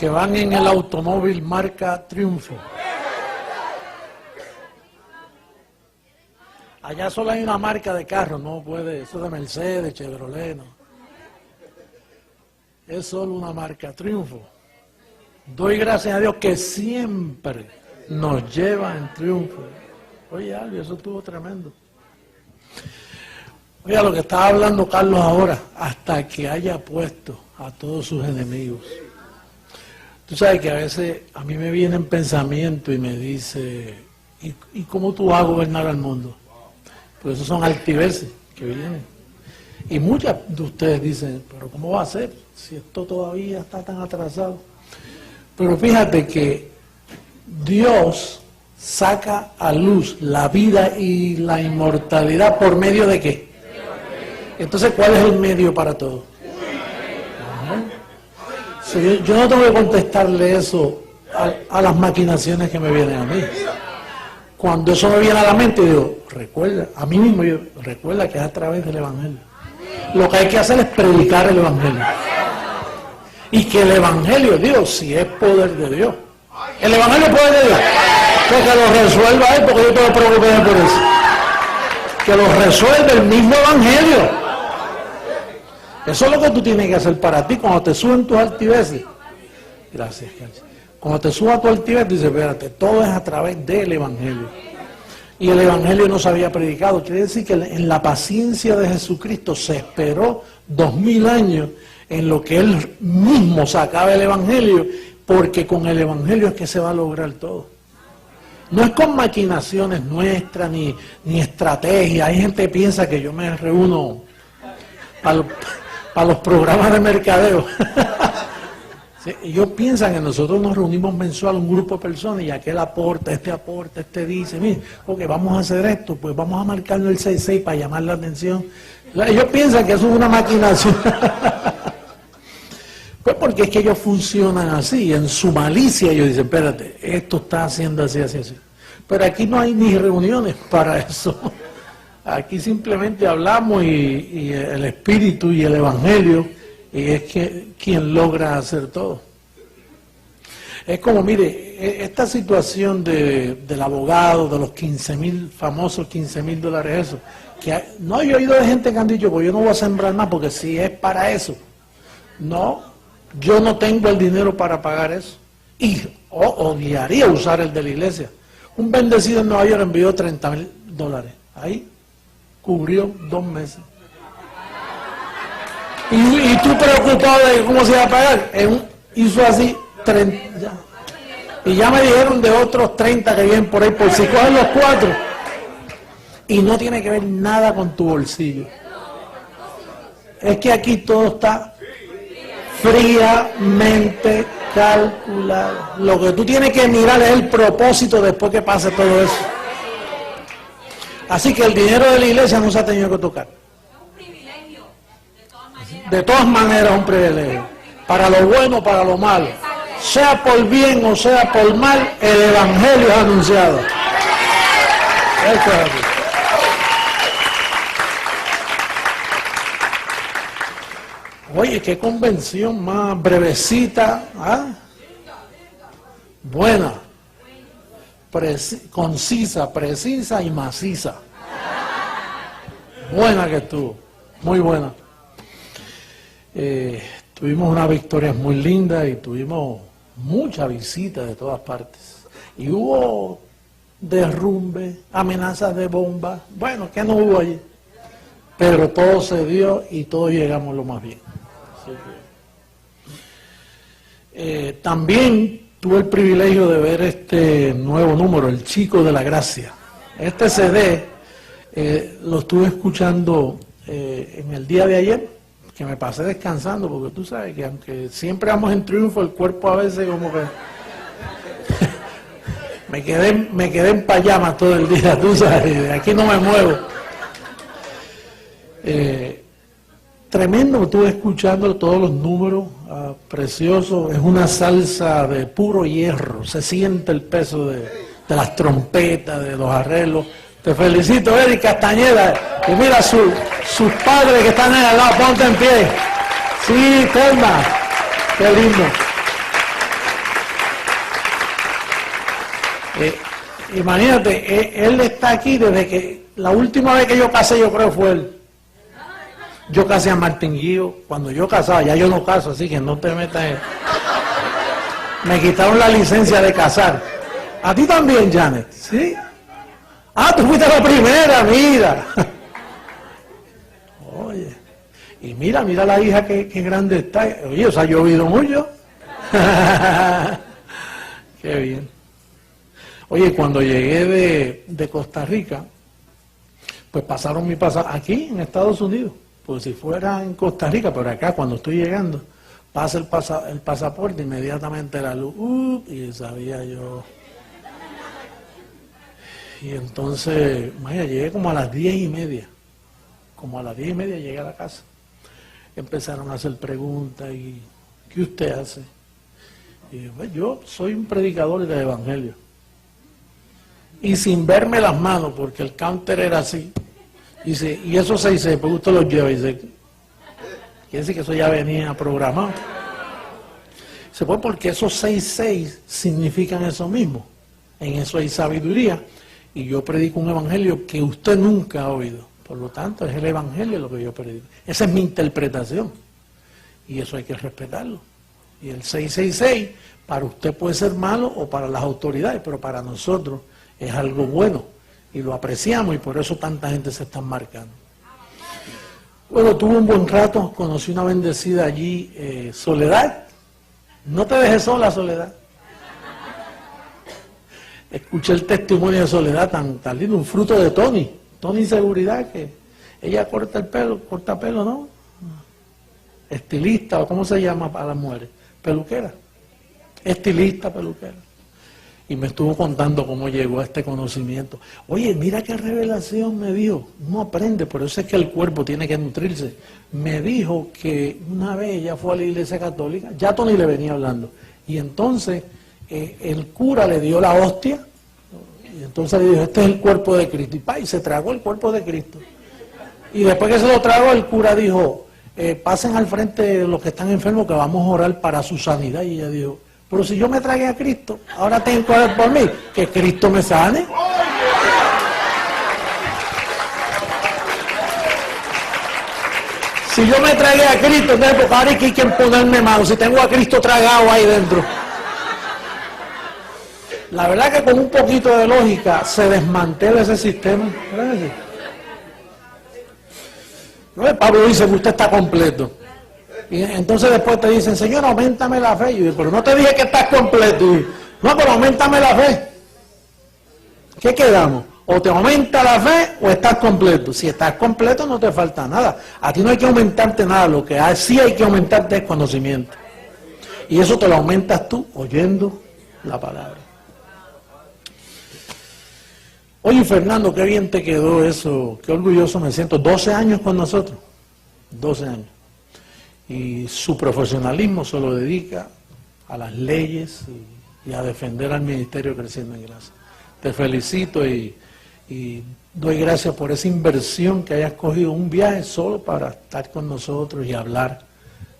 que van en el automóvil marca Triunfo. Allá solo hay una marca de carro, no puede, eso de Mercedes, Chevrolet, no. Es solo una marca, Triunfo. Doy gracias a Dios que siempre nos lleva en triunfo. Oye, Alvio, eso estuvo tremendo. Oiga, lo que estaba hablando Carlos ahora, hasta que haya puesto a todos sus enemigos. Tú sabes que a veces a mí me vienen pensamientos y me dice, ¿y cómo tú vas a gobernar al mundo? Pues esos son altiveces que vienen. Y muchas de ustedes dicen, pero ¿cómo va a ser si esto todavía está tan atrasado? Pero fíjate que Dios saca a luz la vida y la inmortalidad ¿por medio de qué? Entonces, ¿cuál es el medio para todo? Sí, yo no tengo que contestarle eso a las maquinaciones que me vienen a mí. Cuando eso me viene a la mente, digo, recuerda, a mí mismo yo, recuerda que es a través del Evangelio. Lo que hay que hacer es predicar el Evangelio. Y que el Evangelio, Dios, si es poder de Dios. El Evangelio es poder de Dios. Pues que lo resuelva Él, porque yo tengo preocupación por eso. Que lo resuelve el mismo Evangelio. Eso es lo que tú tienes que hacer para ti cuando te suben tus altiveces. Gracias, gracias. Cuando te suba tu altivez, dices, espérate, todo es a través del Evangelio. Y el Evangelio no se había predicado. Quiere decir que en la paciencia de Jesucristo se esperó 2000 años en lo que Él mismo sacaba el Evangelio, porque con el Evangelio es que se va a lograr todo. No es con maquinaciones nuestras, ni estrategias. Hay gente que piensa que yo me reúno para los programas de mercadeo. Sí, ellos piensan que nosotros nos reunimos mensual un grupo de personas y aquel aporta, este dice, mire, ok, vamos a hacer esto, pues vamos a marcarlo el 66 para llamar la atención. Ellos piensan que eso es una maquinación. Pues porque es que ellos funcionan así, en su malicia ellos dicen, espérate, esto está haciendo así, así, así. Pero aquí no hay ni reuniones para eso. Aquí simplemente hablamos y el Espíritu y el Evangelio y es que quien logra hacer todo. Es como, mire, esta situación del abogado, de los 15,000, famosos $15,000, eso, que no, yo he oído de gente que han dicho, pues yo no voy a sembrar más porque si es para eso. No, yo no tengo el dinero para pagar eso. Y odiaría usar el de la iglesia. Un bendecido en Nueva York envió $30,000. Ahí cubrió 2 meses. Y tú preocupado de cómo se iba a pagar. Hizo así 30. Ya. Y ya me dijeron de otros 30 que vienen por ahí, por si cogen los 4. Y no tiene que ver nada con tu bolsillo. Es que aquí todo está fríamente calculado. Lo que tú tienes que mirar es el propósito después que pase todo eso. Así que el dinero de la iglesia no se ha tenido que tocar. De todas maneras es un privilegio. Para lo bueno, para lo malo. Sea por bien o sea por mal, el Evangelio es anunciado. Esto es así. Oye, qué convención más brevecita, ¿ah? Buena, concisa, precisa y maciza. Buena que estuvo, muy buena. Tuvimos unas victorias muy lindas y tuvimos mucha visita de todas partes. Y hubo derrumbe, amenazas de bombas. Bueno, ¿qué no hubo allí? Pero todo se dio y todos llegamos lo más bien. También tuve el privilegio de ver este nuevo número, El Chico de la Gracia. Este CD lo estuve escuchando en el día de ayer, que me pasé descansando, porque tú sabes que aunque siempre vamos en triunfo, el cuerpo a veces como que me quedé en payamas todo el día, tú sabes, de aquí no me muevo. Tremendo, estuve escuchando todos los números, precioso, es una salsa de puro hierro, se siente el peso de las trompetas, de los arreglos. Te felicito, Eric Castañeda, y mira sus padres que están ahí al lado, ponte en pie. Sí, Telma, qué lindo. Imagínate, él está aquí desde que, la última vez que yo casé yo creo fue él. Yo casé a Martín Guío, cuando yo casaba, ya yo no caso, así que no te metas en... Me quitaron la licencia de casar. A ti también, Janet, ¿sí? Ah, tú fuiste la primera, mira. Oye, y mira la hija que grande está. Oye, o sea, ha llovido mucho. Qué bien. Oye, cuando llegué de Costa Rica, pues pasaron mi pasaporte aquí en Estados Unidos. Pues si fuera en Costa Rica, pero acá cuando estoy llegando, pasa el pasaporte, inmediatamente la luz, y sabía yo. Y entonces, vaya, llegué como a las 10:30. Como a las 10:30 llegué a la casa. Empezaron a hacer preguntas y ¿qué usted hace? Y pues, yo soy un predicador del evangelio. Y sin verme las manos, porque el counter era así. Dice, y esos 6 pues usted los lleva. Y dice, quiere decir que eso ya venía programado. Se puede porque esos 6 significan eso mismo. En eso hay sabiduría. Y yo predico un evangelio que usted nunca ha oído. Por lo tanto, es el evangelio lo que yo predico. Esa es mi interpretación. Y eso hay que respetarlo. Y el 666, para usted puede ser malo o para las autoridades, pero para nosotros es algo bueno. Y lo apreciamos y por eso tanta gente se está marcando. Bueno, tuve un buen rato, conocí una bendecida allí, Soledad. No te dejes sola, Soledad. Escuché el testimonio de Soledad tan lindo, un fruto de Tony Seguridad, que ella corta pelo, ¿no? Estilista, o ¿cómo se llama para las mujeres? Peluquera. Estilista, peluquera. Y me estuvo contando cómo llegó a este conocimiento. Oye, mira qué revelación me dijo. Uno aprende, por eso es que el cuerpo tiene que nutrirse. Me dijo que una vez ella fue a la iglesia católica, ya Tony le venía hablando, y entonces el cura le dio la hostia, y entonces le dijo, este es el cuerpo de Cristo, y se tragó el cuerpo de Cristo. Y después que se lo tragó, el cura dijo, pasen al frente los que están enfermos que vamos a orar para su sanidad. Y ella dijo, pero si yo me tragué a Cristo, ahora tengo que orar por mí, que Cristo me sane. Si yo me tragué a Cristo, entonces porque ahora hay que ponerme mano, si tengo a Cristo tragado ahí dentro. La verdad que con un poquito de lógica se desmantela ese sistema. ¿No? Pablo dice que usted está completo. Y entonces después te dicen, Señor, auméntame la fe. Y yo digo, pero no te dije que estás completo. Y, no, pero auméntame la fe. ¿Qué quedamos? O te aumenta la fe o estás completo. Si estás completo no te falta nada. A ti no hay que aumentarte nada. Lo que sí hay que aumentarte es conocimiento. Y eso te lo aumentas tú oyendo la palabra. Oye, Fernando, qué bien te quedó eso. Qué orgulloso me siento. 12 años con nosotros. 12 años. Y su profesionalismo se lo dedica a las leyes y a defender al ministerio Creciendo en Gracia. Te felicito y doy gracias por esa inversión que hayas cogido un viaje solo para estar con nosotros y hablar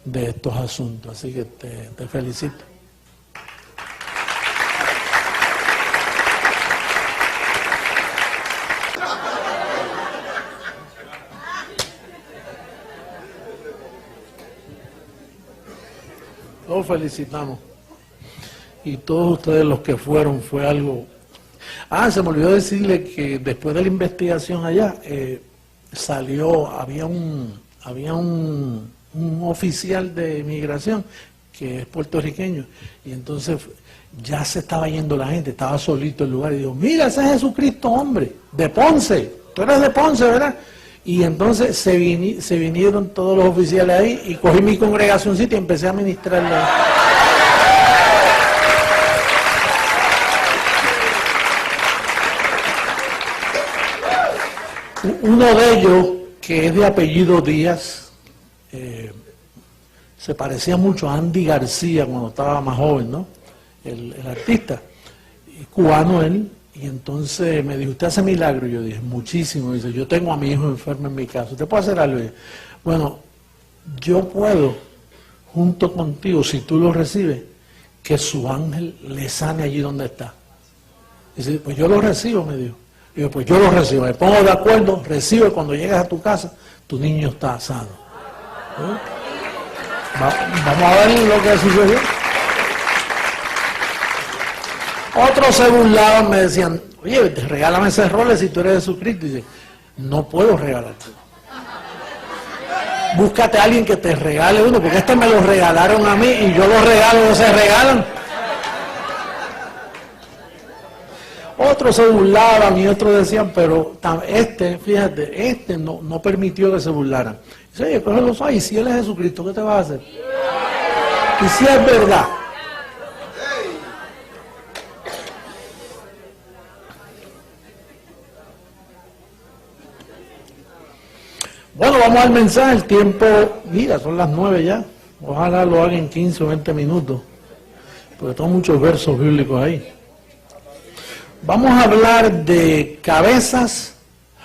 de estos asuntos. Así que te felicito. Todos felicitamos. Y todos ustedes los que fueron, fue algo... se me olvidó decirle que después de la investigación allá, había un oficial de migración que es puertorriqueño, y entonces ya se estaba yendo la gente, estaba solito el lugar, y dijo, mira, ese es Jesucristo, hombre, de Ponce, tú eres de Ponce, ¿verdad? Y entonces se vinieron todos los oficiales ahí, y cogí mi congregacioncita y empecé a ministrarle. Uno de ellos, que es de apellido Díaz, se parecía mucho a Andy García cuando estaba más joven, ¿no? El artista, cubano él, y entonces me dijo, ¿usted hace milagro? Y yo dije, muchísimo. Dice, yo tengo a mi hijo enfermo en mi casa, ¿usted puede hacer algo? Y, bueno, yo puedo, junto contigo, si tú lo recibes, que su ángel le sane allí donde está. Dice, pues yo lo recibo, me dijo. Digo, pues yo lo recibo, me pongo de acuerdo, recibe, cuando llegues a tu casa, tu niño está sano. Vamos a ver lo que sucedió. Otros se burlaban, me decían, oye, regálame ese rol si tú eres Jesucristo. Y dice, no puedo regalarte. Búscate a alguien que te regale uno, porque este me lo regalaron a mí y yo lo regalo, no se regalan. Otros se burlaban y otros decían, pero fíjate, no permitió que se burlaran. Dice, oye, pero lo soy, y si él es Jesucristo, ¿qué te vas a hacer? Y si es verdad. Bueno, vamos al mensaje, el tiempo, mira, son las 9 ya. Ojalá lo hagan en 15 o 20 minutos, porque tengo muchos versos bíblicos ahí. Vamos a hablar de cabezas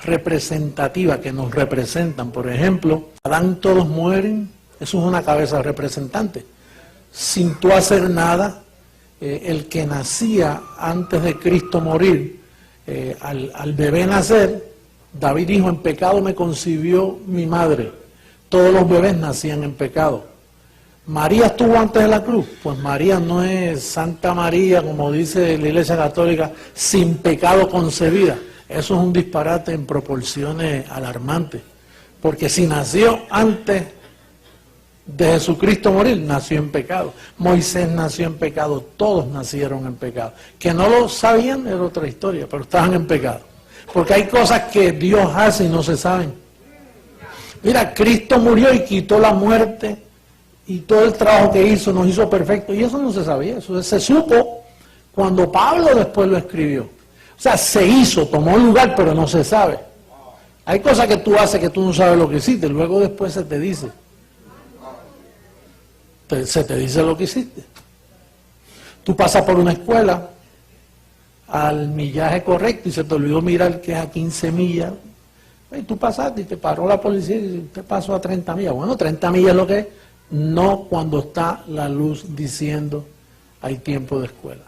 representativas que nos representan. Por ejemplo, Adán todos mueren, eso es una cabeza representante. Sin tú hacer nada, el que nacía antes de Cristo morir, al bebé nacer, David dijo, en pecado me concibió mi madre. Todos los bebés nacían en pecado. ¿María estuvo antes de la cruz? Pues María no es Santa María, como dice la Iglesia Católica, sin pecado concebida. Eso es un disparate en proporciones alarmantes. Porque si nació antes de Jesucristo morir, nació en pecado. Moisés nació en pecado, todos nacieron en pecado. Que no lo sabían era otra historia, pero estaban en pecado. Porque hay cosas que Dios hace y no se saben. Mira, Cristo murió y quitó la muerte y todo el trabajo que hizo nos hizo perfecto. Y eso no se sabía, eso se supo cuando Pablo después lo escribió. O sea, se hizo, tomó lugar, pero no se sabe. Hay cosas que tú haces que tú no sabes lo que hiciste, luego después se te dice. Se te dice lo que hiciste. Tú pasas por una escuela al millaje correcto y se te olvidó mirar que es a 15 millas. Y tú pasaste y te paró la policía y dice, usted pasó a 30 millas. Bueno, 30 millas es lo que es. No cuando está la luz diciendo hay tiempo de escuela.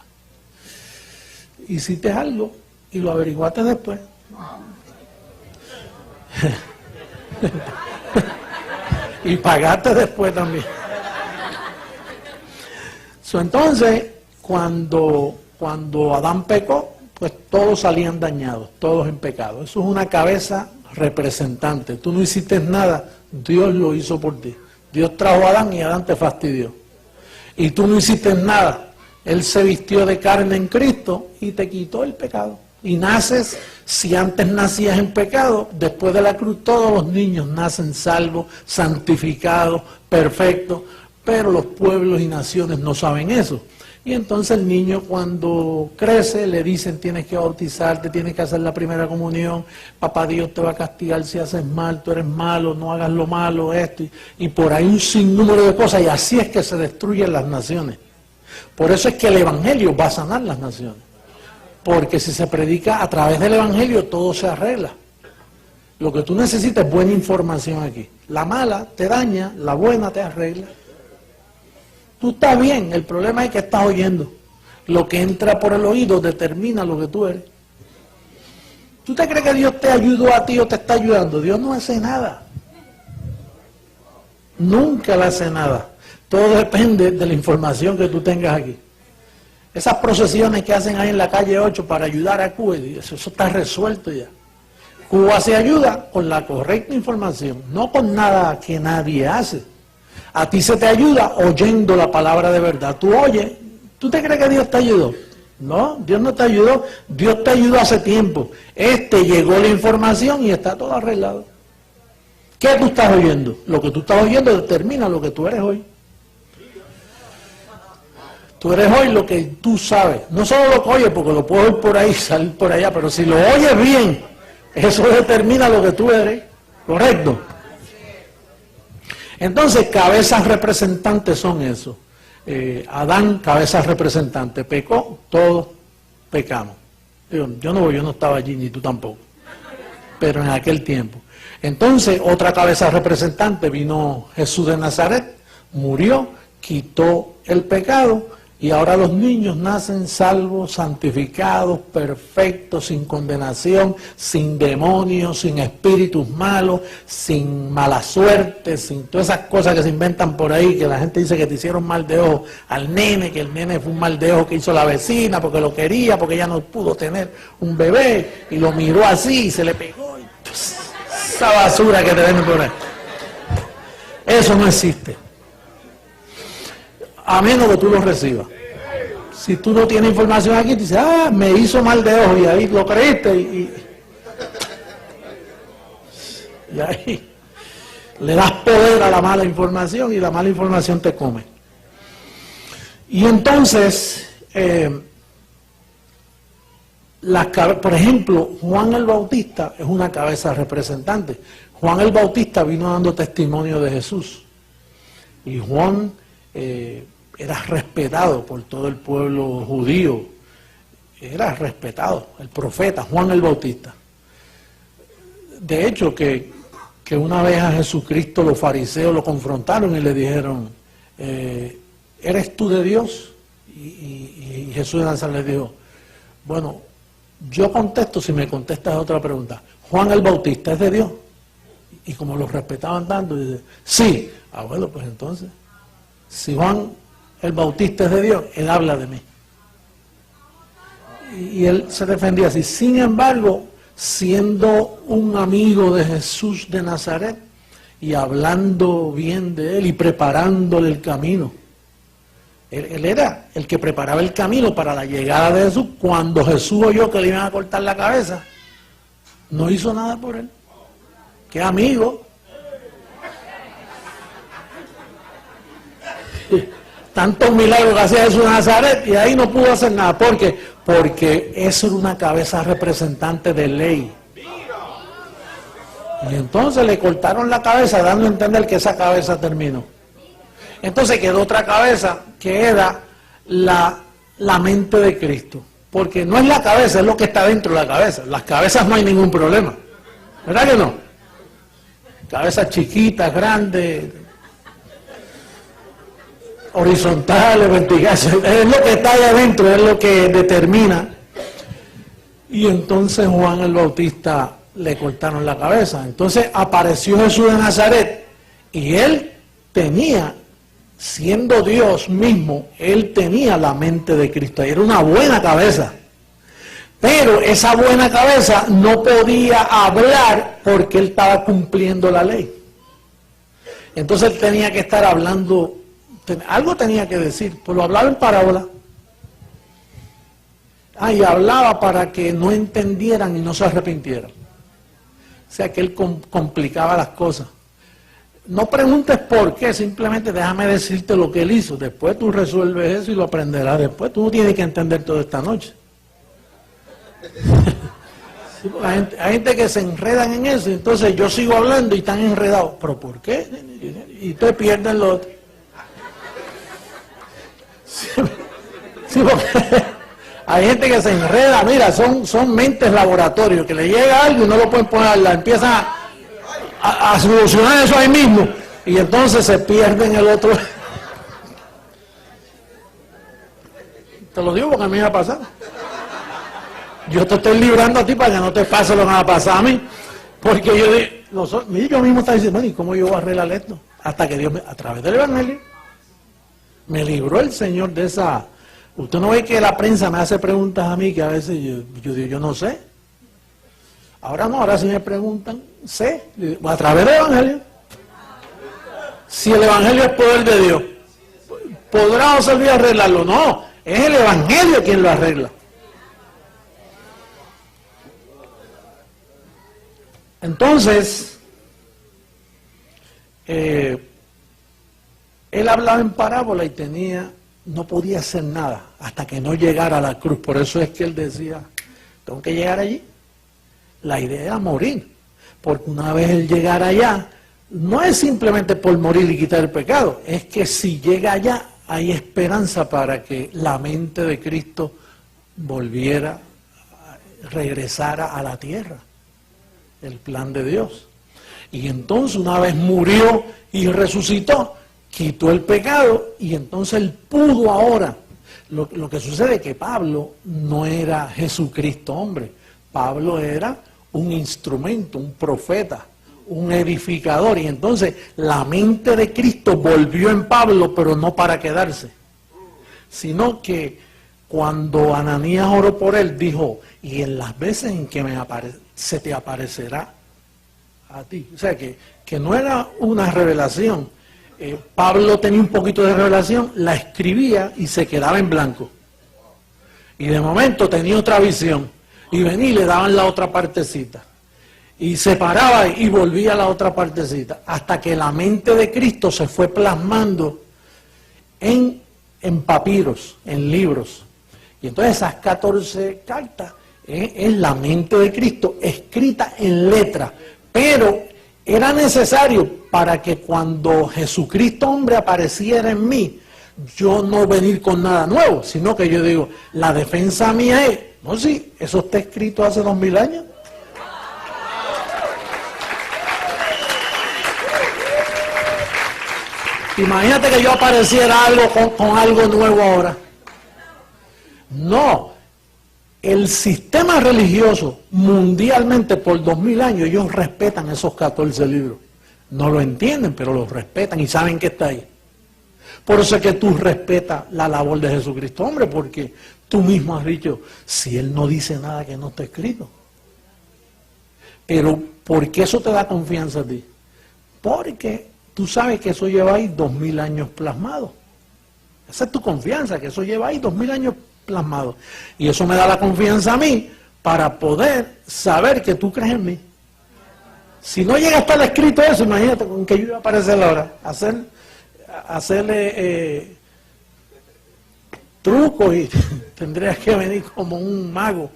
Hiciste algo y lo averiguaste después. Y pagaste después también. Entonces, cuando Adán pecó, pues todos salían dañados, todos en pecado. Eso es una cabeza representante. Tú no hiciste nada, Dios lo hizo por ti. Dios trajo a Adán y Adán te fastidió. Y tú no hiciste nada. Él se vistió de carne en Cristo y te quitó el pecado. Y naces, si antes nacías en pecado, después de la cruz todos los niños nacen salvos, santificados, perfectos, pero los pueblos y naciones no saben eso. Y entonces el niño cuando crece le dicen tienes que bautizarte, tienes que hacer la primera comunión, papá Dios te va a castigar si haces mal, tú eres malo, no hagas lo malo, esto, y por ahí un sinnúmero de cosas, y así es que se destruyen las naciones. Por eso es que el Evangelio va a sanar las naciones, porque si se predica a través del Evangelio todo se arregla. Lo que tú necesitas es buena información aquí. La mala te daña, la buena te arregla. Tú estás bien, el problema es que estás oyendo. Lo que entra por el oído determina lo que tú eres. ¿Tú te crees que Dios te ayudó a ti o te está ayudando? Dios no hace nada. Nunca le hace nada. Todo depende de la información que tú tengas aquí. Esas procesiones que hacen ahí en la calle 8 para ayudar a Cuba, eso está resuelto ya. Cuba se ayuda con la correcta información, no con nada que nadie hace. A ti se te ayuda oyendo la palabra de verdad. Tú oyes, ¿tú te crees que Dios te ayudó? No, Dios no te ayudó, Dios te ayudó hace tiempo. Llegó la información y está todo arreglado. ¿Qué tú estás oyendo? Lo que tú estás oyendo determina lo que tú eres hoy. Tú eres hoy lo que tú sabes. No solo lo que oyes, porque lo puedo oír por ahí, salir por allá, pero si lo oyes bien, eso determina lo que tú eres. ¿Correcto? Entonces, cabezas representantes son eso. Adán, cabezas representantes. Pecó, todos pecamos. Yo no estaba allí, ni tú tampoco. Pero en aquel tiempo. Entonces, otra cabeza representante vino Jesús de Nazaret, murió, quitó el pecado Y ahora los niños nacen salvos, santificados, perfectos, sin condenación, sin demonios, sin espíritus malos, sin mala suerte, sin todas esas cosas que se inventan por ahí, que la gente dice que te hicieron mal de ojo al nene, que el nene fue un mal de ojo que hizo la vecina porque lo quería, porque ella no pudo tener un bebé y lo miró así y se le pegó. Esa basura que te ven por ahí. Eso no existe. A menos que tú lo recibas. Si tú no tienes información aquí, te dices, me hizo mal de ojo, y ahí lo creíste, y ahí le das poder a la mala información, y la mala información te come. Y entonces, por ejemplo, Juan el Bautista es una cabeza representante. Juan el Bautista vino dando testimonio de Jesús. Y Juan era respetado por todo el pueblo judío, era respetado, el profeta Juan el Bautista. De hecho, que una vez a Jesucristo los fariseos lo confrontaron y le dijeron, ¿eres tú de Dios? Y Jesús de Nazaret les dijo, bueno, yo contesto si me contestas otra pregunta. ¿Juan el Bautista es de Dios? Y como los respetaban tanto, dice, sí. Bueno, pues entonces, si Juan el Bautista es de Dios, él habla de mí. Y él se defendía así. Sin embargo, siendo un amigo de Jesús de Nazaret y hablando bien de él y preparándole el camino, él era el que preparaba el camino para la llegada de Jesús. Cuando Jesús oyó que le iban a cortar la cabeza, no hizo nada por él. ¡Qué amigo! Tantos milagros que hacía Jesús de Nazaret y ahí no pudo hacer nada. ¿Por qué? Porque eso era una cabeza representante de ley. Y entonces le cortaron la cabeza, dando a entender que esa cabeza terminó. Entonces quedó otra cabeza que era la mente de Cristo. Porque no es la cabeza, es lo que está dentro de la cabeza. Las cabezas no hay ningún problema. ¿Verdad que no? Cabezas chiquitas, grandes, horizontales, verticales, es lo que está ahí adentro, es lo que determina. Y entonces Juan el Bautista le cortaron la cabeza. Entonces apareció Jesús de Nazaret y él tenía, siendo Dios mismo, él tenía la mente de Cristo. Era una buena cabeza. Pero esa buena cabeza no podía hablar porque él estaba cumpliendo la ley. Entonces él tenía que estar hablando, algo tenía que decir, pues lo hablaba en parábola. Y hablaba para que no entendieran y no se arrepintieran. O sea que él complicaba las cosas. No preguntes por qué, simplemente déjame decirte lo que él hizo. Después tú resuelves eso y lo aprenderás después. Tú no tienes que entender todo esta noche. Sí, hay gente que se enredan en eso, entonces yo sigo hablando y están enredados. ¿Pero por qué? Y te pierden lo otro. Sí, porque hay gente que se enreda, mira, son mentes laboratorios, que le llega algo y no lo pueden poner, empiezan a solucionar eso ahí mismo, y entonces se pierden el otro. Te lo digo porque a mí me ha pasado. Yo te estoy librando a ti para que no te pase lo que me va a pasar a mí. Porque yo mismo estaba diciendo, ¿y cómo yo voy a arreglar esto? Hasta que Dios, a través del Evangelio, me libró el Señor de esa. Usted no ve que la prensa me hace preguntas a mí que a veces yo digo, yo no sé. Ahora no, ahora si me preguntan, sé. A través del Evangelio. Si el Evangelio es poder de Dios, ¿podrá o servir a arreglarlo? No, es el Evangelio quien lo arregla. Entonces, él hablaba en parábola y no podía hacer nada hasta que no llegara a la cruz. Por eso es que él decía, tengo que llegar allí. La idea era morir, porque una vez él llegara allá, no es simplemente por morir y quitar el pecado, es que si llega allá, hay esperanza para que la mente de Cristo regresara a la tierra. El plan de Dios. Y entonces una vez murió y resucitó, quitó el pecado y entonces él pudo ahora Lo que sucede es que Pablo no era Jesucristo hombre. Pablo era un instrumento, un profeta, un edificador. Y entonces la mente de Cristo volvió en Pablo, pero no para quedarse, sino que cuando Ananías oró por él, dijo, y en las veces en que se te aparecerá a ti. O sea que no era una revelación. Pablo tenía un poquito de revelación, la escribía y se quedaba en blanco. Y de momento tenía otra visión. Y venía y le daban la otra partecita. Y se paraba y volvía a la otra partecita. Hasta que la mente de Cristo se fue plasmando en papiros, en libros. Y entonces esas 14 cartas es la mente de Cristo escrita en letra. Pero era necesario para que cuando Jesucristo hombre apareciera en mí, yo no venir con nada nuevo, sino que yo digo, la defensa mía es, no, sí, eso está escrito hace 2000 años. Imagínate que yo apareciera con algo nuevo ahora. No, el sistema religioso mundialmente por 2000 años, ellos respetan esos 14 libros. No lo entienden, pero los respetan y saben que está ahí. Por eso es que tú respetas la labor de Jesucristo, hombre, porque tú mismo has dicho, si Él no dice nada que no está escrito. Pero, ¿por qué eso te da confianza a ti? Porque tú sabes que eso lleva ahí 2000 años plasmado. Esa es tu confianza, que eso lleva ahí 2000 años plasmado. Y eso me da la confianza a mí para poder saber que tú crees en mí. Si no llega a estar escrito eso, imagínate con que yo iba a aparecer ahora, hacerle trucos y tendrías que venir como un mago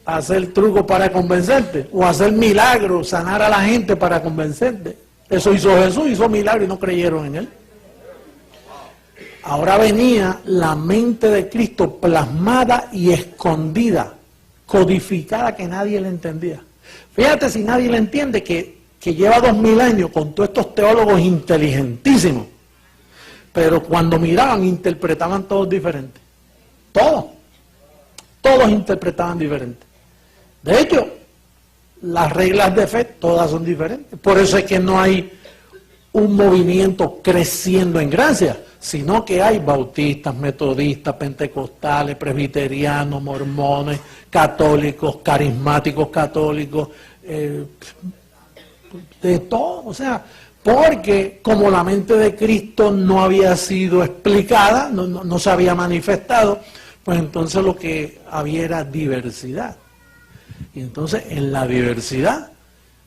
a hacer trucos para convencerte, o hacer milagros, sanar a la gente para convencerte. Eso hizo Jesús, hizo milagros y no creyeron en Él. Ahora venía la mente de Cristo plasmada y escondida, codificada, que nadie le entendía. Fíjate si nadie le entiende que lleva 2000 años con todos estos teólogos inteligentísimos, pero cuando miraban interpretaban todos diferentes. Todos interpretaban diferente. De hecho, las reglas de fe todas son diferentes. Por eso es que no hay un movimiento creciendo en gracia, sino que hay bautistas, metodistas, pentecostales, presbiterianos, mormones, católicos, carismáticos católicos, de todo. O sea, porque como la mente de Cristo no había sido explicada, no se había manifestado, pues entonces lo que había era diversidad. Y entonces en la diversidad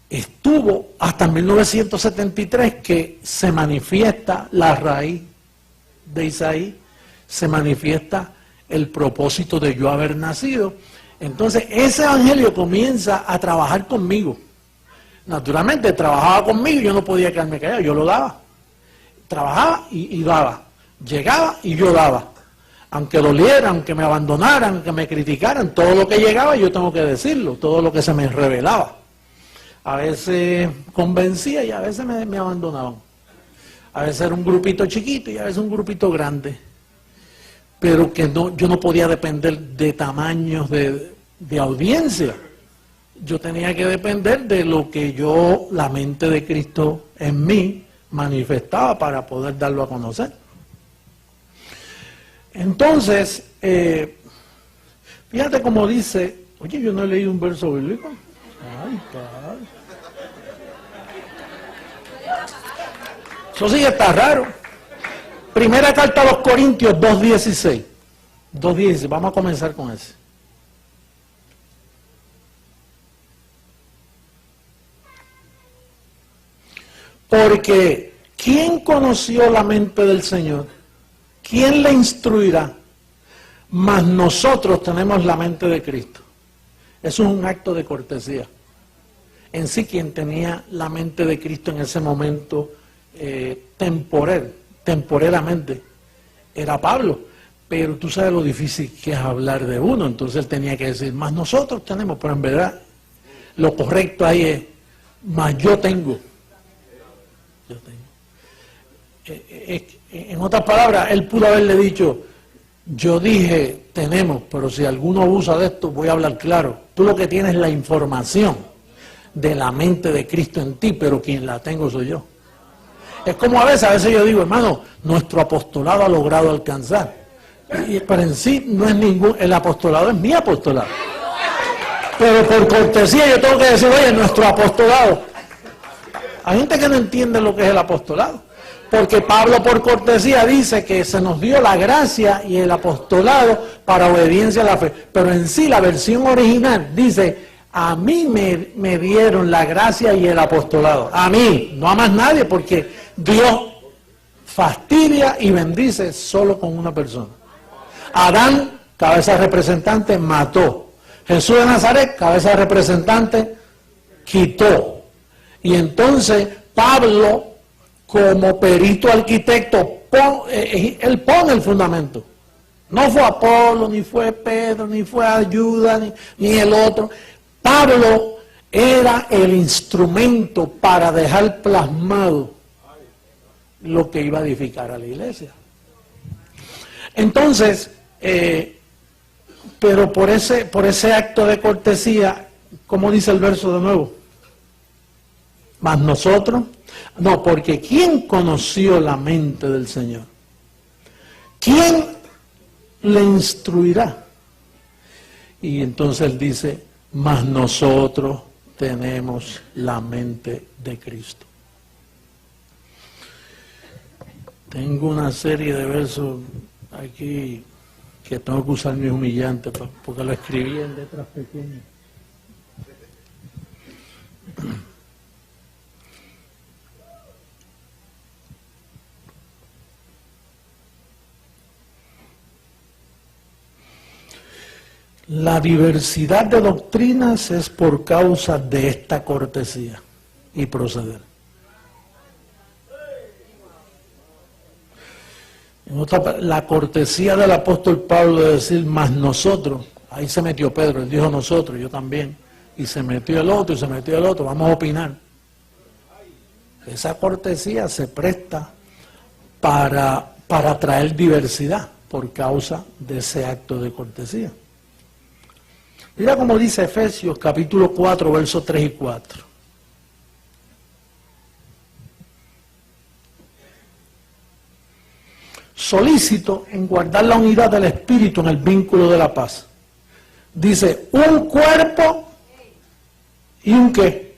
estuvo hasta 1973 que se manifiesta la raíz de Isaí, se manifiesta el propósito de yo haber nacido. Entonces ese evangelio comienza a trabajar conmigo. Naturalmente trabajaba conmigo y yo no podía quedarme callado, yo lo daba. Trabajaba y daba. Llegaba y yo daba. Aunque doliera, aunque me abandonaran, aunque me criticaran, todo lo que llegaba yo tengo que decirlo, todo lo que se me revelaba. A veces convencía y a veces me abandonaban. A veces era un grupito chiquito y a veces un grupito grande. Pero que yo no podía depender de tamaños de audiencia. Yo tenía que depender de lo que la mente de Cristo en mí manifestaba para poder darlo a conocer. Entonces, fíjate cómo dice, oye, yo no he leído un verso bíblico. Ay, padre. Eso sí está raro. Primera carta a los Corintios 2:16. 2:16, vamos a comenzar con ese. Porque, ¿quién conoció la mente del Señor? ¿Quién le instruirá? Mas nosotros tenemos la mente de Cristo. Eso es un acto de cortesía. En sí, quien tenía la mente de Cristo en ese momento temporalmente, era Pablo. Pero tú sabes lo difícil que es hablar de uno. Entonces él tenía que decir, más nosotros tenemos, pero en verdad lo correcto ahí es, más yo tengo. En otras palabras, él pudo haberle dicho, Yo dije tenemos, pero si alguno abusa de esto, voy a hablar claro. Tú lo que tienes es la información de la mente de Cristo en ti, pero quien la tengo soy yo. Es como a veces yo digo, hermano, nuestro apostolado ha logrado alcanzar. Pero en sí no es el apostolado es mi apostolado. Pero por cortesía yo tengo que decir, oye, nuestro apostolado. Hay gente que no entiende lo que es el apostolado. Porque Pablo por cortesía dice que se nos dio la gracia y el apostolado para obediencia a la fe. Pero en sí la versión original dice, a mí me dieron la gracia y el apostolado. A mí, no a más nadie, porque Dios fastidia y bendice solo con una persona. Adán, cabeza representante, mató. Jesús de Nazaret, cabeza representante, quitó. Y entonces Pablo, como perito arquitecto, él pone el fundamento. No fue Apolo, ni fue Pedro, ni fue Ayuda, ni el otro. Pablo era el instrumento para dejar plasmado lo que iba a edificar a la iglesia. Entonces, pero por ese acto de cortesía, ¿cómo dice el verso de nuevo? Mas nosotros, no, porque ¿quién conoció la mente del Señor? ¿Quién le instruirá? Y entonces él dice, mas nosotros tenemos la mente de Cristo. Tengo una serie de versos aquí que tengo que usar mis humillantes porque lo escribí en letras pequeñas. La diversidad de doctrinas es por causa de esta cortesía y proceder. La cortesía del apóstol Pablo de decir, más nosotros, ahí se metió Pedro, él dijo nosotros, yo también, y se metió el otro, y se metió el otro, vamos a opinar. Esa cortesía se presta para traer diversidad por causa de ese acto de cortesía. Mira cómo dice Efesios capítulo 4, versos 3 y 4. Solícito en guardar la unidad del Espíritu en el vínculo de la paz. Dice, un cuerpo y un ¿qué?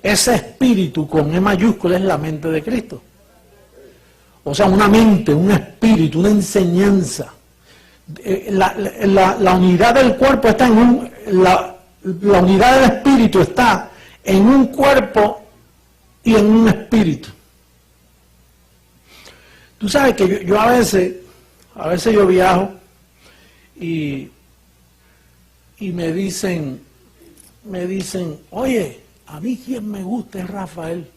Ese espíritu con E mayúscula es la mente de Cristo. O sea, una mente, un espíritu, una enseñanza. La unidad del cuerpo está en la unidad del espíritu está en un cuerpo y en un espíritu. Tú sabes que yo a veces yo viajo y me dicen, oye, a mí quien me gusta es Rafael.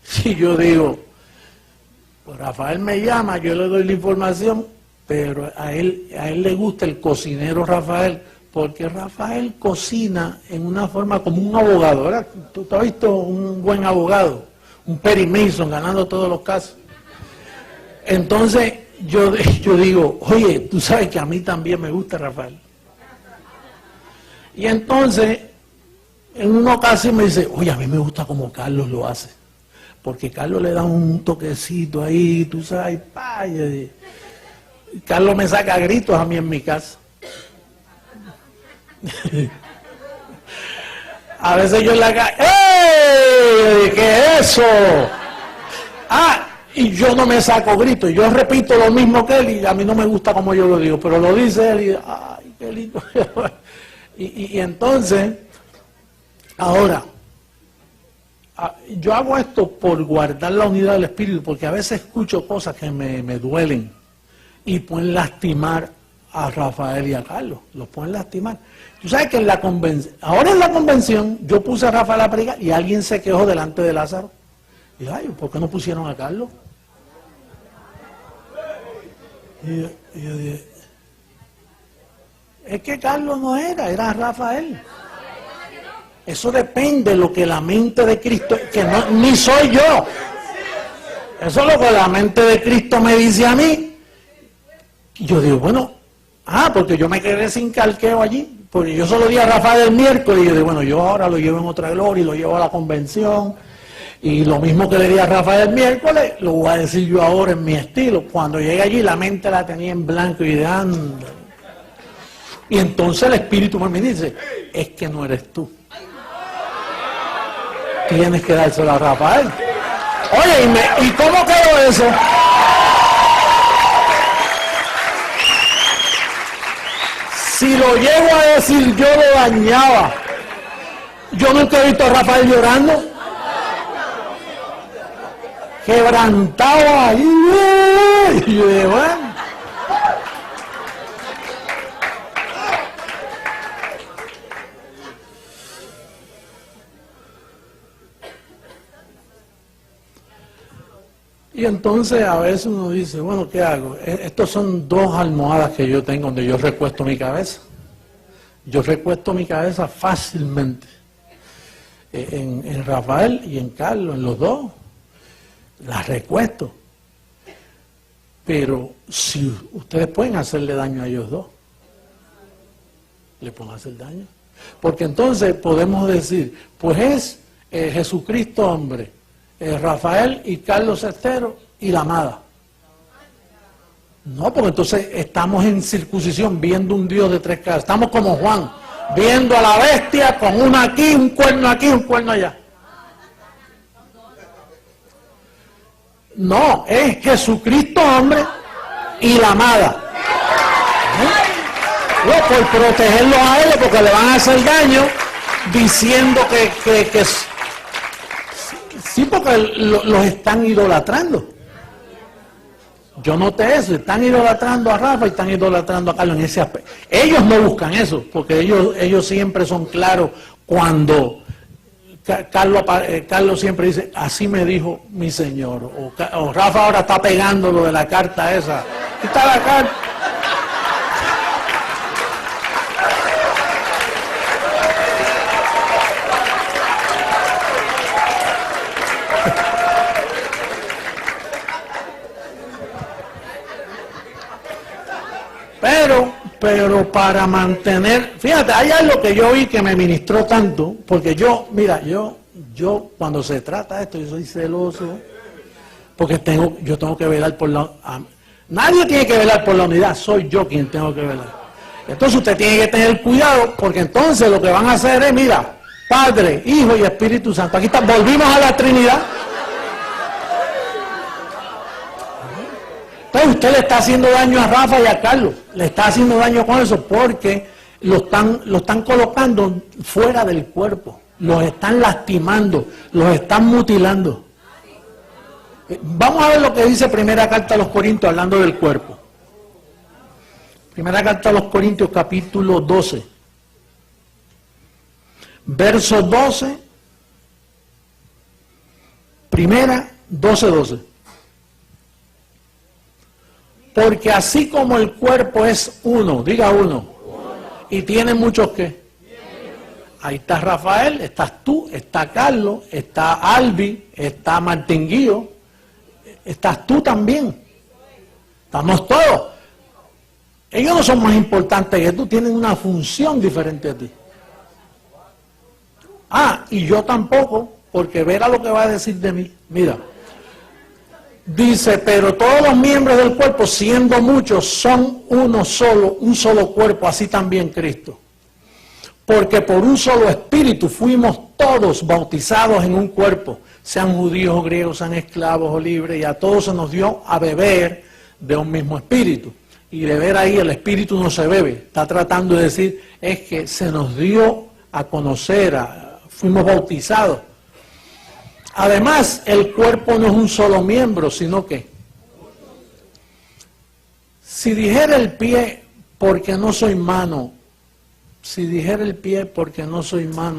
Si yo digo, pues Rafael me llama, yo le doy la información, pero a él le gusta el cocinero Rafael, porque Rafael cocina en una forma como un abogado, ¿verdad? ¿Tú has visto un buen abogado? Un Perry Mason ganando todos los casos. Entonces yo digo, oye, tú sabes que a mí también me gusta Rafael. Y entonces, en una ocasión me dice, oye, a mí me gusta como Carlos lo hace. Porque Carlos le da un toquecito ahí, tú sabes, y Carlos me saca gritos a mí en mi casa. A veces yo en la calle, ¡ey! ¿Qué es eso? Y yo no me saco gritos, yo repito lo mismo que él y a mí no me gusta como yo lo digo, pero lo dice él y, ¡ay, qué lindo! y entonces, ahora, yo hago esto por guardar la unidad del espíritu, porque a veces escucho cosas que me duelen y pueden lastimar a Rafael y a Carlos, los pueden lastimar. Tú sabes que en la convención, ahora en la convención, yo puse a Rafael a predicar y alguien se quejó delante de Lázaro. Y ay, ¿por qué no pusieron a Carlos? Y yo dije, es que Carlos no era Rafael. Eso depende de lo que la mente de Cristo, que no, ni soy yo. Eso es lo que la mente de Cristo me dice a mí. Y yo digo, bueno, porque yo me quedé sin calqueo allí, porque yo solo di a Rafael el miércoles, y yo digo, bueno, yo ahora lo llevo en otra gloria y lo llevo a la convención, y lo mismo que le di a Rafael el miércoles, lo voy a decir yo ahora en mi estilo. Cuando llegué allí, la mente la tenía en blanco y de anda. Y entonces el Espíritu me dice, es que no eres tú. Tienes que dárselo a Rafael. Oye, ¿y cómo quedó eso? Si lo llego a decir, yo lo dañaba. Yo nunca he visto a Rafael llorando. Quebrantado ahí. Y yo dije, bueno. Y entonces a veces uno dice, bueno, ¿qué hago? Estos son dos almohadas que yo tengo donde yo recuesto mi cabeza. Yo recuesto mi cabeza fácilmente. En Rafael y en Carlos, en los dos. Las recuesto. Pero si ustedes pueden hacerle daño a ellos dos, le pueden hacer daño. Porque entonces podemos decir, pues es Jesucristo hombre, Rafael y Carlos Estero y la amada. No, porque entonces estamos en circuncisión viendo un Dios de tres caras. Estamos como Juan, viendo a la bestia con una aquí, un cuerno allá. No, es Jesucristo hombre y la amada. No, por protegerlos a ellos, porque le van a hacer daño, diciendo que sí, porque los están idolatrando. Yo noté eso, están idolatrando a Rafa y están idolatrando a Carlos en ese aspecto. Ellos no buscan eso, porque ellos siempre son claros cuando Carlos siempre dice, así me dijo mi Señor. O Rafa ahora está pegando lo de la carta esa. Aquí está la carta. Pero para mantener, fíjate, hay algo que yo vi que me ministró tanto, porque yo cuando se trata de esto, yo soy celoso, porque yo tengo que velar por nadie tiene que velar por la unidad, soy yo quien tengo que velar. Entonces usted tiene que tener cuidado, porque entonces lo que van a hacer es, mira, Padre, Hijo y Espíritu Santo, aquí está, volvimos a la Trinidad. Entonces usted le está haciendo daño a Rafa y a Carlos, le está haciendo daño con eso porque lo están colocando fuera del cuerpo, los están lastimando, los están mutilando. Vamos a ver lo que dice Primera Carta a los Corintios hablando del cuerpo. Primera Carta a los Corintios capítulo 12, verso 12, Primera 12. Porque así como el cuerpo es uno, diga uno, y tiene muchos que. Ahí está Rafael, estás tú, está Carlos, está Albi, está Martín Guío, estás tú también. Estamos todos. Ellos no son más importantes que tú, tienen una función diferente a ti. Y yo tampoco, porque verá lo que va a decir de mí. Mira. Dice, pero todos los miembros del cuerpo, siendo muchos, son un solo cuerpo, así también Cristo. Porque por un solo espíritu fuimos todos bautizados en un cuerpo, sean judíos o griegos, sean esclavos o libres, y a todos se nos dio a beber de un mismo espíritu. Y beber ahí, el espíritu no se bebe, está tratando de decir, es que se nos dio a conocer, fuimos bautizados. Además, el cuerpo no es un solo miembro, sino que si dijera el pie, porque no soy mano,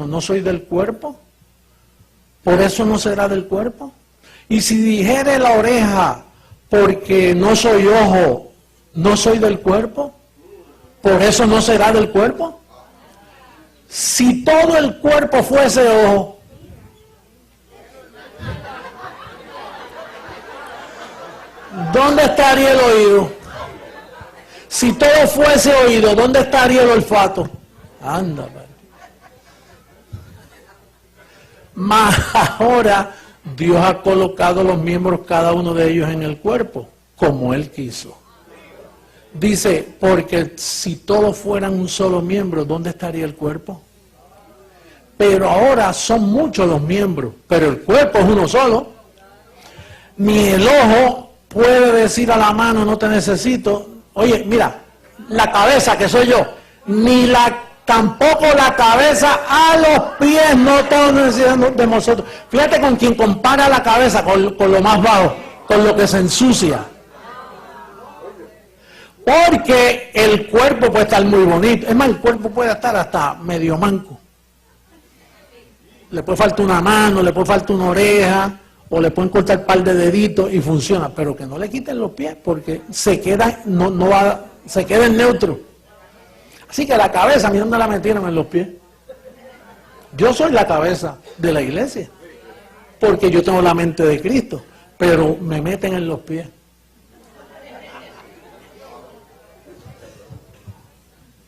¿no soy del cuerpo? ¿Por eso no será del cuerpo? Y si dijere la oreja, porque no soy ojo, ¿no soy del cuerpo? ¿Por eso no será del cuerpo? Si todo el cuerpo fuese ojo, ¿dónde estaría el oído? Si todo fuese oído, ¿dónde estaría el olfato? Anda, padre. Mas ahora Dios ha colocado los miembros, cada uno de ellos, en el cuerpo, como Él quiso. Dice, porque si todos fueran un solo miembro, ¿dónde estaría el cuerpo? Pero ahora son muchos los miembros, pero el cuerpo es uno solo. Ni el ojo puede decir a la mano, no te necesito. Oye, mira, la cabeza que soy yo, tampoco la cabeza a los pies no tengo necesidad de nosotros. Fíjate con quien compara la cabeza con lo más bajo, con lo que se ensucia. Porque el cuerpo puede estar muy bonito. Es más, el cuerpo puede estar hasta medio manco. Le puede faltar una mano, le puede faltar una oreja, o le pueden cortar un par de deditos y funciona. Pero que no le quiten los pies, porque se queda, se queda en neutro. Así que la cabeza, ¿a mí dónde la metieron? En los pies. Yo soy la cabeza de la iglesia, porque yo tengo la mente de Cristo, pero me meten en los pies.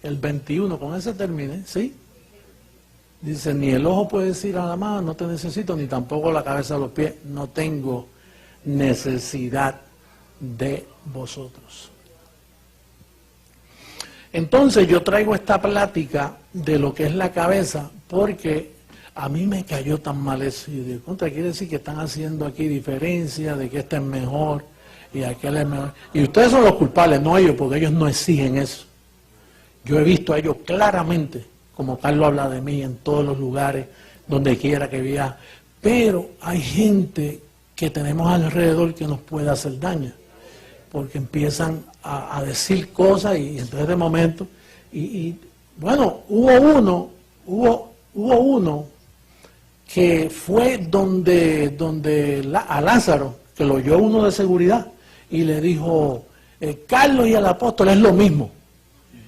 El 21, con ese termine, ¿sí? Dice, ni el ojo puede decir a la mano, no te necesito, ni tampoco la cabeza a los pies, no tengo necesidad de vosotros. Entonces yo traigo esta plática de lo que es la cabeza, porque a mí me cayó tan mal eso. Y digo, contra, quiere decir que están haciendo aquí diferencia, de que este es mejor y aquel es mejor. Y ustedes son los culpables, no ellos, porque ellos no exigen eso. Yo he visto a ellos claramente, como Carlos habla de mí en todos los lugares, donde quiera que viaje. Pero hay gente que tenemos alrededor que nos puede hacer daño, porque empiezan a decir cosas y entonces de momento, bueno, hubo uno que fue a Lázaro, que lo oyó uno de seguridad, y le dijo, Carlos y el apóstol es lo mismo.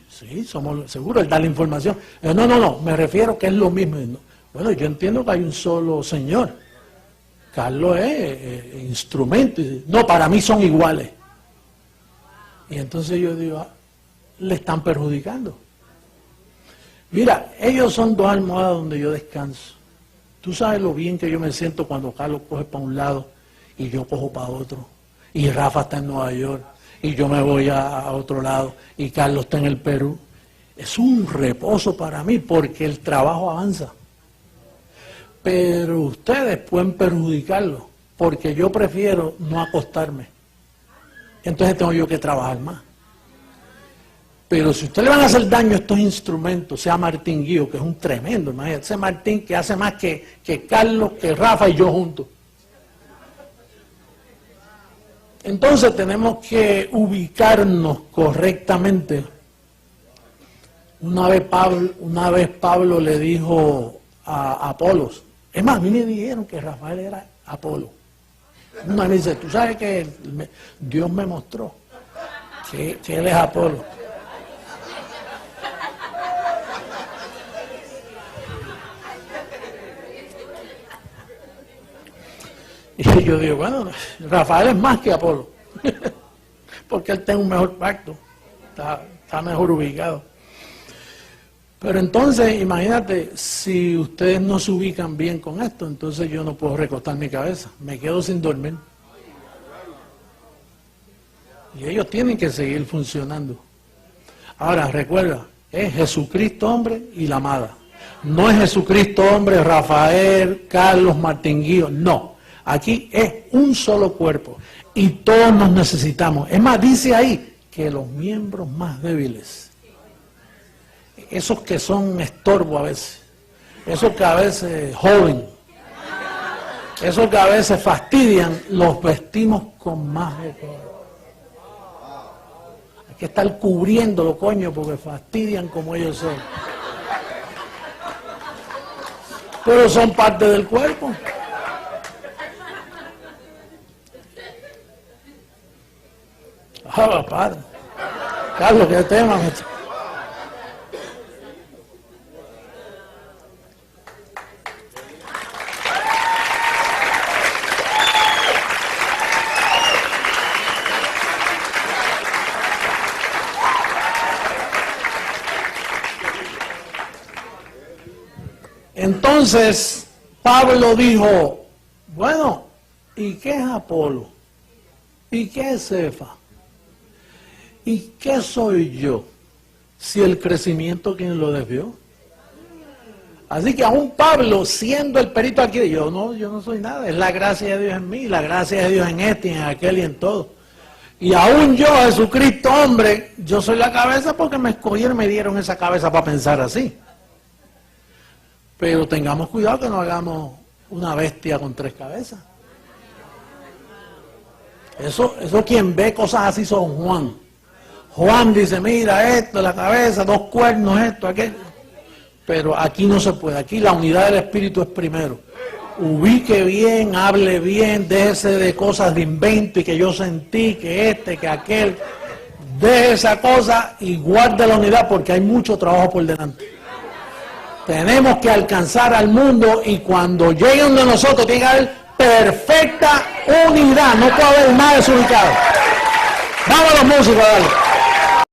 Sí, somos seguros, él da la información. No, me refiero que es lo mismo. Bueno, yo entiendo que hay un solo Señor. Carlos es instrumento. No, para mí son iguales. Y entonces yo digo, le están perjudicando. Mira, ellos son dos almohadas donde yo descanso. Tú sabes lo bien que yo me siento cuando Carlos coge para un lado y yo cojo para otro. Y Rafa está en Nueva York. Y yo me voy a otro lado, y Carlos está en el Perú. Es un reposo para mí, porque el trabajo avanza. Pero ustedes pueden perjudicarlo, porque yo prefiero no acostarme. Entonces tengo yo que trabajar más. Pero si ustedes le van a hacer daño a estos instrumentos, sea Martín Guío, que es un tremendo, imagínate, ese Martín que hace más que Carlos, que Rafa y yo juntos. Entonces tenemos que ubicarnos correctamente. Una vez Pablo le dijo a Apolos, es más, a mí me dijeron que Rafael era Apolo. Una vez dice, tú sabes que Dios me mostró que él es Apolo. Y yo digo, bueno, Rafael es más que Apolo, porque él tiene un mejor pacto, está mejor ubicado. Pero entonces, imagínate, si ustedes no se ubican bien con esto, entonces yo no puedo recostar mi cabeza, me quedo sin dormir. Y ellos tienen que seguir funcionando. Ahora, recuerda, es Jesucristo hombre y la amada. No es Jesucristo hombre, Rafael, Carlos, Martín Guío, no. Aquí es un solo cuerpo y todos nos necesitamos. Es más, dice ahí que los miembros más débiles, esos que son estorbo a veces, esos que a veces joden, esos que a veces fastidian, los vestimos con más decoro. Hay que estar cubriéndolo, coño, porque fastidian como ellos son. Pero son parte del cuerpo. Ah, padre. Carlos, ¿qué tema? Entonces, Pablo dijo, bueno, ¿y qué es Apolo? ¿Y qué es Cefa? ¿Y qué soy yo? Si el crecimiento, ¿quién lo desvió? Así que aún Pablo, siendo el perito aquí, yo no soy nada, es la gracia de Dios en mí, la gracia de Dios en este, en aquel y en todo. Y aún yo, Jesucristo, hombre, yo soy la cabeza porque me escogieron y me dieron esa cabeza para pensar así. Pero tengamos cuidado que no hagamos una bestia con 3 cabezas. Eso quien ve cosas así son Juan. Juan dice, mira esto, la cabeza, 2 cuernos, esto, aquello. Pero aquí no se puede, aquí la unidad del Espíritu es primero. Ubique bien, hable bien, déjese de cosas de invento y que yo sentí, que aquel. Deje esa cosa y guarde la unidad porque hay mucho trabajo por delante. Tenemos que alcanzar al mundo y cuando lleguen de nosotros tiene que haber perfecta unidad, no puede haber más desubicado. Vamos a los músicos, dale.